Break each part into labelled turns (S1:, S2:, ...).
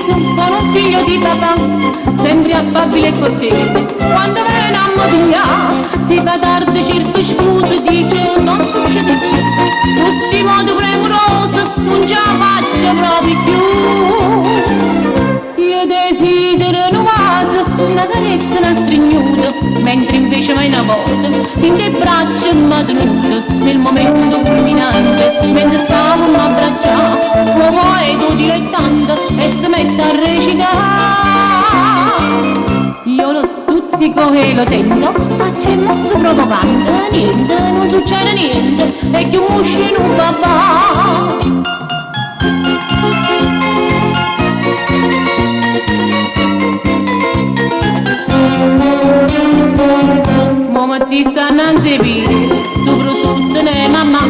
S1: sorriso con un figlio di papà, sempre affabile e cortese. Quando viene a mobiliare si fa tardi, cerca scuse, dice non succede più. Questo modo premuroso non ce la faccio proprio più. Io desidero una vase, una carezza, una strignuta, mentre invece mai una volta in te braccia m'ha tenuto. Nel momento culminante, mentre stavamo a abbracciare, l'uomo poeta dilettante e si mette a recitare. Io lo stuzzico e lo tento, faccio il mosso provocante, niente, non succede niente, è che un muscino papà. Mamma ti sta innanzi per stupro sotto ne mamma,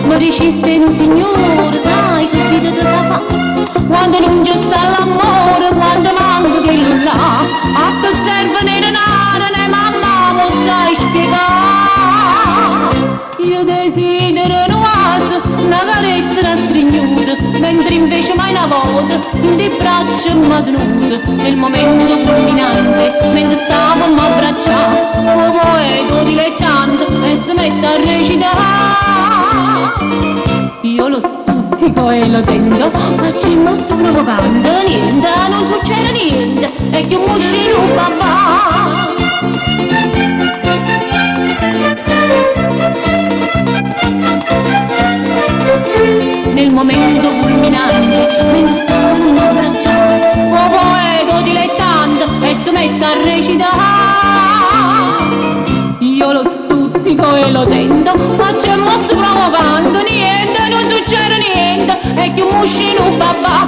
S1: mi diciste un signore, sai che vita te la fa. Quando non ci sta l'amore, quando manca che là, a che serve ne denaro, ne mamma, lo sai spiegare. Io desidero una vase, una carezza, una strignuta, mentre invece mai una volta in te braccia m'ha tenuta. Nel momento culminante, mentre stavamo a abbracciare, un poeta dilettante e si mette a recitare. Io lo stuzzico e lo tento, faccio il mosso provocante, niente, non succede niente, è che un muscino papà. Nel momento culminante, mentre stavamo a abbracciare, un poeta dilettante e si mette a recitare. Io lo stuzzico e lo tento, faccio il mosso provocante, niente, non succede niente, è che un muscino papà.